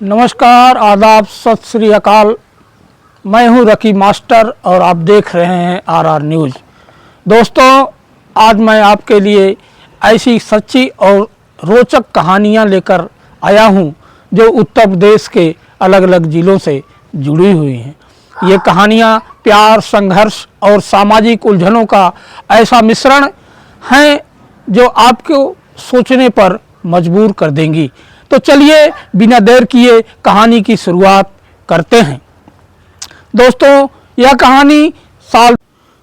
नमस्कार, आदाब, सत श्री अकाल। मैं हूं रकी मास्टर और आप देख रहे हैं आरआर न्यूज़। दोस्तों, आज मैं आपके लिए ऐसी सच्ची और रोचक कहानियां लेकर आया हूं जो उत्तर प्रदेश के अलग अलग ज़िलों से जुड़ी हुई हैं। ये कहानियां प्यार, संघर्ष और सामाजिक उलझनों का ऐसा मिश्रण हैं जो आपको सोचने पर मजबूर कर देंगी। तो चलिए बिना देर किए कहानी की शुरुआत करते हैं। दोस्तों, यह कहानी साल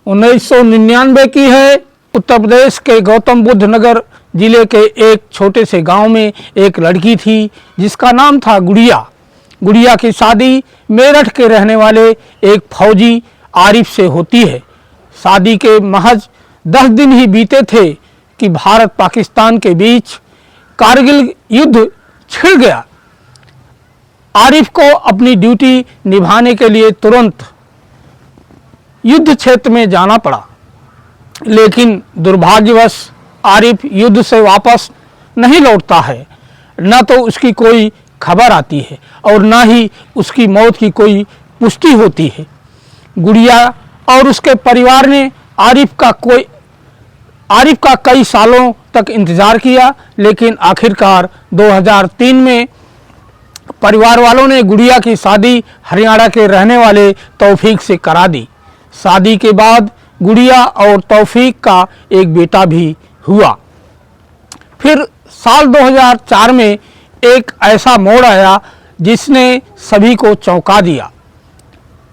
1999 की है। उत्तर प्रदेश के गौतम बुद्ध नगर जिले के एक छोटे से गांव में एक लड़की थी जिसका नाम था गुड़िया। गुड़िया की शादी मेरठ के रहने वाले एक फौजी आरिफ से होती है। शादी के महज 10 दिन ही बीते थे कि भारत पाकिस्तान के बीच कारगिल युद्ध छिड़ गया। आरिफ को अपनी ड्यूटी निभाने के लिए तुरंत युद्ध क्षेत्र में जाना पड़ा, लेकिन दुर्भाग्यवश आरिफ युद्ध से वापस नहीं लौटता है। न तो उसकी कोई खबर आती है और न ही उसकी मौत की कोई पुष्टि होती है। गुड़िया और उसके परिवार ने आरिफ का कई सालों तक इंतजार किया, लेकिन आखिरकार 2003 में परिवार वालों ने गुड़िया की शादी हरियाणा के रहने वाले तौफीक से करा दी। शादी के बाद गुड़िया और तौफीक का एक बेटा भी हुआ। फिर साल 2004 में एक ऐसा मोड़ आया जिसने सभी को चौंका दिया।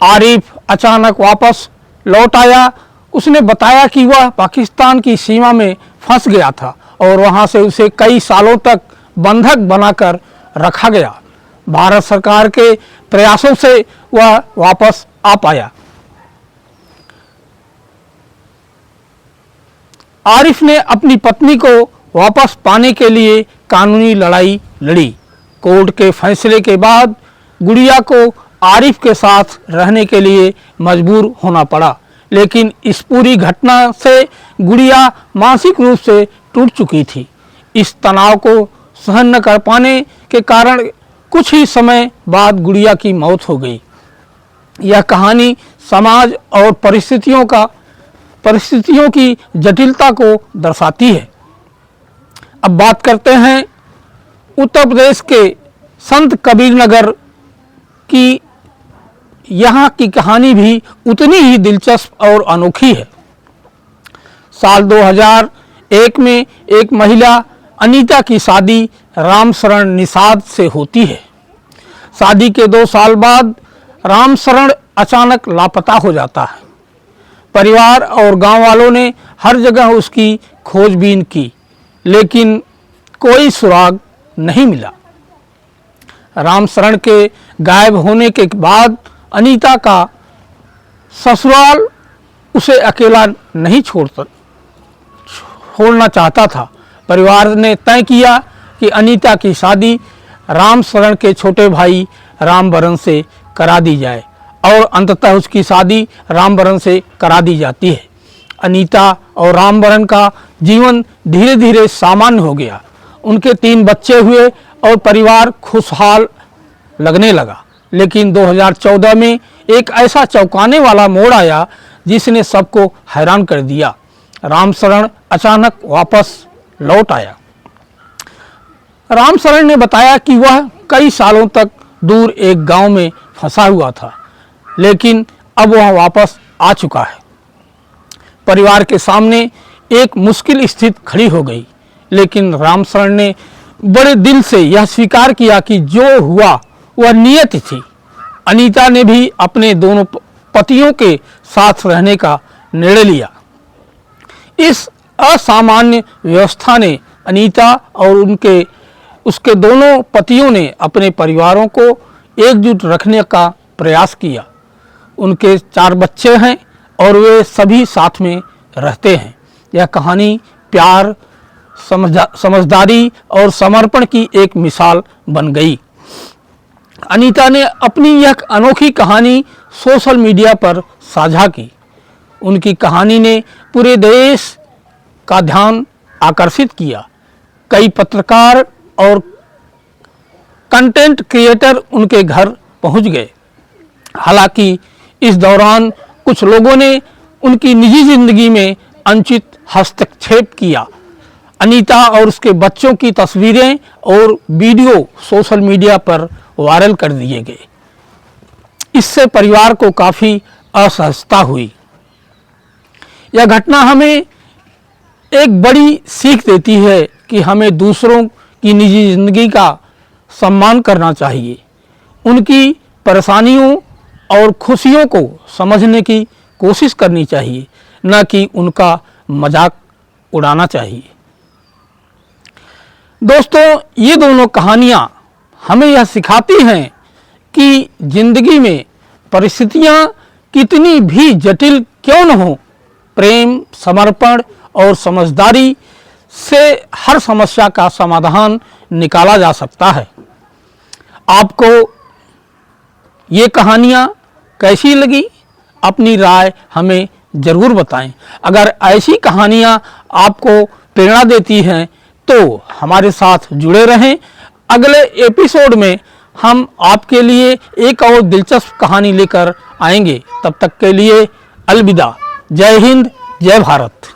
आरिफ अचानक वापस लौट आया। उसने बताया कि वह पाकिस्तान की सीमा में फंस गया था और वहां से उसे कई सालों तक बंधक बनाकर रखा गया। भारत सरकार के प्रयासों से वह वापस आ पाया। आरिफ ने अपनी पत्नी को वापस पाने के लिए कानूनी लड़ाई लड़ी। कोर्ट के फैसले के बाद गुड़िया को आरिफ के साथ रहने के लिए मजबूर होना पड़ा, लेकिन इस पूरी घटना से गुड़िया मानसिक रूप से टूट चुकी थी। इस तनाव को सहन न कर पाने के कारण कुछ ही समय बाद गुड़िया की मौत हो गई। यह कहानी समाज और परिस्थितियों की जटिलता को दर्शाती है। अब बात करते हैं उत्तर प्रदेश के संत कबीर नगर की। यहाँ की कहानी भी उतनी ही दिलचस्प और अनोखी है। साल 2001 में एक महिला अनीता की शादी रामशरण निषाद से होती है। शादी के 2 साल बाद रामशरण अचानक लापता हो जाता है। परिवार और गांव वालों ने हर जगह उसकी खोजबीन की, लेकिन कोई सुराग नहीं मिला। रामशरण के गायब होने के बाद अनीता का ससुराल उसे अकेला नहीं छोड़ना चाहता था। परिवार ने तय किया कि अनीता की शादी रामशरण के छोटे भाई रामबरन से करा दी जाए और अंततः उसकी शादी रामबरन से करा दी जाती है। अनीता और रामबरन का जीवन धीरे धीरे सामान्य हो गया। उनके 3 बच्चे हुए और परिवार खुशहाल लगने लगा। लेकिन 2014 में एक ऐसा चौंकाने वाला मोड़ आया जिसने सबको हैरान कर दिया। रामशरण अचानक वापस लौट आया। रामशरण ने बताया कि वह कई सालों तक दूर एक गांव में फंसा हुआ था, लेकिन अब वह वापस आ चुका है। परिवार के सामने एक मुश्किल स्थिति खड़ी हो गई, लेकिन रामशरण ने बड़े दिल से यह स्वीकार किया कि जो हुआ वह नियति थी। अनीता ने भी अपने दोनों पतियों के साथ रहने का निर्णय लिया। इस असामान्य व्यवस्था ने अनीता और उसके दोनों पतियों ने अपने परिवारों को एकजुट रखने का प्रयास किया। उनके 4 बच्चे हैं और वे सभी साथ में रहते हैं। यह कहानी प्यार, समझदारी और समर्पण की एक मिसाल बन गई। अनीता ने अपनी यह अनोखी कहानी सोशल मीडिया पर साझा की। उनकी कहानी ने पूरे देश का ध्यान आकर्षित किया। कई पत्रकार और कंटेंट क्रिएटर उनके घर पहुंच गए। हालांकि इस दौरान कुछ लोगों ने उनकी निजी जिंदगी में अनुचित हस्तक्षेप किया। अनीता और उसके बच्चों की तस्वीरें और वीडियो सोशल मीडिया पर वायरल कर दिए गए। इससे परिवार को काफ़ी असहजता हुई। यह घटना हमें एक बड़ी सीख देती है कि हमें दूसरों की निजी जिंदगी का सम्मान करना चाहिए, उनकी परेशानियों और खुशियों को समझने की कोशिश करनी चाहिए, न कि उनका मजाक उड़ाना चाहिए। दोस्तों, ये दोनों कहानियाँ हमें यह सिखाती हैं कि जिंदगी में परिस्थितियाँ कितनी भी जटिल क्यों न हो, प्रेम, समर्पण और समझदारी से हर समस्या का समाधान निकाला जा सकता है। आपको ये कहानियाँ कैसी लगी? अपनी राय हमें ज़रूर बताएं। अगर ऐसी कहानियाँ आपको प्रेरणा देती हैं तो हमारे साथ जुड़े रहें। अगले एपिसोड में हम आपके लिए एक और दिलचस्प कहानी लेकर आएंगे। तब तक के लिए अलविदा। जय हिंद, जय भारत।